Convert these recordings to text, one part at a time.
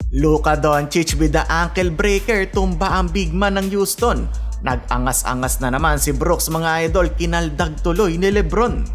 Luka Doncic with the ankle breaker, tumba ang big man ng Houston. Nag-angas-angas na naman si Brooks mga idol, kinaldag tuloy ni Lebron.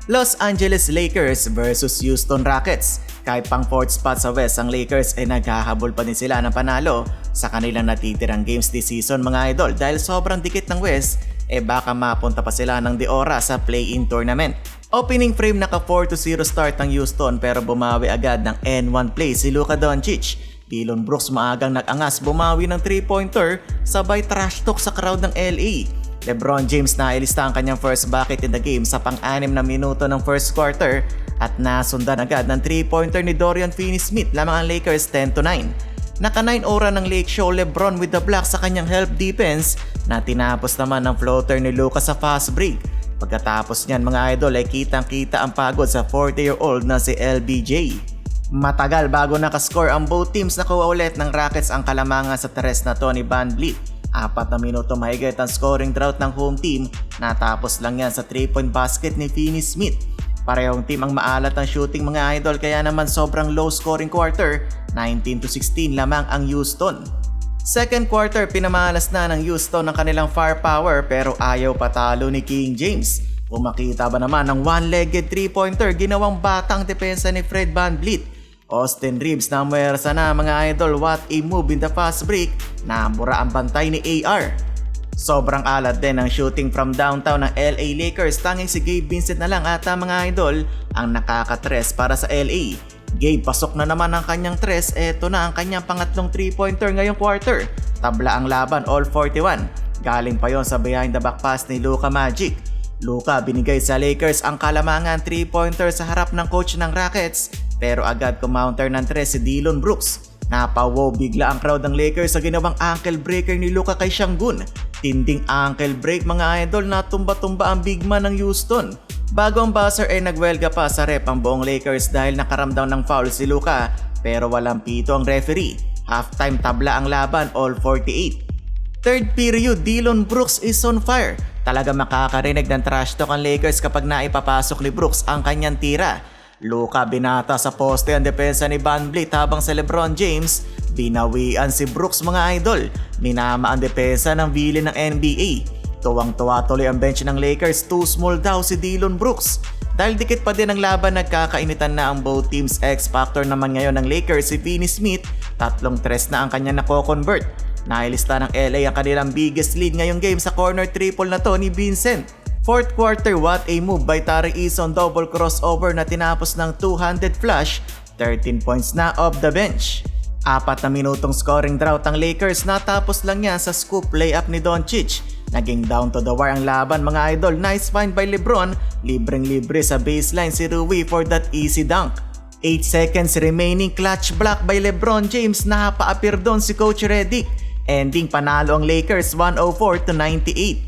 Los Angeles Lakers versus Houston Rockets. Kahit pang 4th spot sa West ang Lakers ay naghahabol pa din sila ng panalo sa kanilang natitirang games this season mga idol, dahil sobrang dikit ng West baka mapunta pa sila ng Deora sa play-in tournament. Opening frame naka 4-0 start ng Houston pero bumawi agad ng N1 play si Luka Doncic. Dillon Brooks maagang nag-angas, bumawi ng 3-pointer sabay trash talk sa crowd ng LA. LeBron James na ilista ang kanyang first bucket in the game sa pang-6 na minuto ng first quarter at nasundan agad ng 3-pointer ni Dorian Finney-Smith, lamang ang Lakers 10-9. Naka 9 ora ng Lake Show Lebron with the block sa kanyang help defense na tinapos naman ng floater ni Luka sa fast break. Pagkatapos niyan mga idol ay kitang-kita ang pagod sa 40-year-old na si LBJ. Matagal bago nakascore ang both teams, nakuha ulit ng Rockets ang kalamangan sa tres na Tony VanVleet. 4 na minuto mahigit ang scoring drought ng home team, natapos lang yan sa 3-point basket ni Finney-Smith. Parehong team ang maalat ng shooting mga idol, kaya naman sobrang low scoring quarter, 19-16 lamang ang Houston. Second quarter, pinamalas na ng Houston ang kanilang firepower pero ayaw patalo ni King James. Pumakita ba naman ng one-legged 3-pointer ginawang batang depensa ni Fred VanVleet. Austin Reeves na muwersa na mga idol, what a move in the fast break, nabura ang bantay ni AR. Sobrang alat din ang shooting from downtown ng LA Lakers, tanging si Gabe Vincent na lang ata mga idol ang nakakatres para sa LA. Gabe pasok na naman ang kanyang tres, eto na ang kanyang pangatlong 3-pointer ngayong quarter. Tabla ang laban all 41. Galing pa yon sa behind the back pass ni Luka Magic. Luka binigay sa Lakers ang kalamangan 3-pointer sa harap ng coach ng Rockets pero agad kumounter ng tres si Dillon Brooks. Napawaw bigla ang crowd ng Lakers sa ginawang ankle breaker ni Luka kay Şengün. Tinding ankle break mga idol, na tumba-tumba ang big man ng Houston. Bago ang buzzer ay nagwelga pa sa rep ang buong Lakers dahil nakaramdam ng foul si Luka pero walang pito ang referee. Halftime tabla ang laban all 48. Third period, Dillon Brooks is on fire. Talaga makakarinig ng trash talk ang Lakers kapag naipapasok ni Brooks ang kanyang tira. Luka binata sa poste ang depensa ni VanVleet habang si LeBron James binawian si Brooks mga idol. Minama ang depensa ng villain ng NBA. Tuwang-tuwa tuloy ang bench ng Lakers, too small daw si Dillon Brooks. Dahil dikit pa din ang laban, nagkakainitan na ang both teams. X-factor naman ngayon ng Lakers si Finney-Smith, 3 tres na ang kanya nako-convert. Nailista ng LA ang kanilang biggest lead ngayong game sa corner triple na to ni Vincent. Fourth quarter, what a move by Tari Eason, double crossover na tinapos ng two-handed flush, 13 points na off the bench. 4 na minutong scoring drought ang Lakers, natapos lang yan sa scoop layup ni Doncic. Naging down to the wire ang laban mga idol, nice find by Lebron, libreng-libre sa baseline si Rui for that easy dunk. 8 seconds remaining, clutch block by LeBron James, napa-appear doon si Coach Redick. Ending panalo ang Lakers 104-98.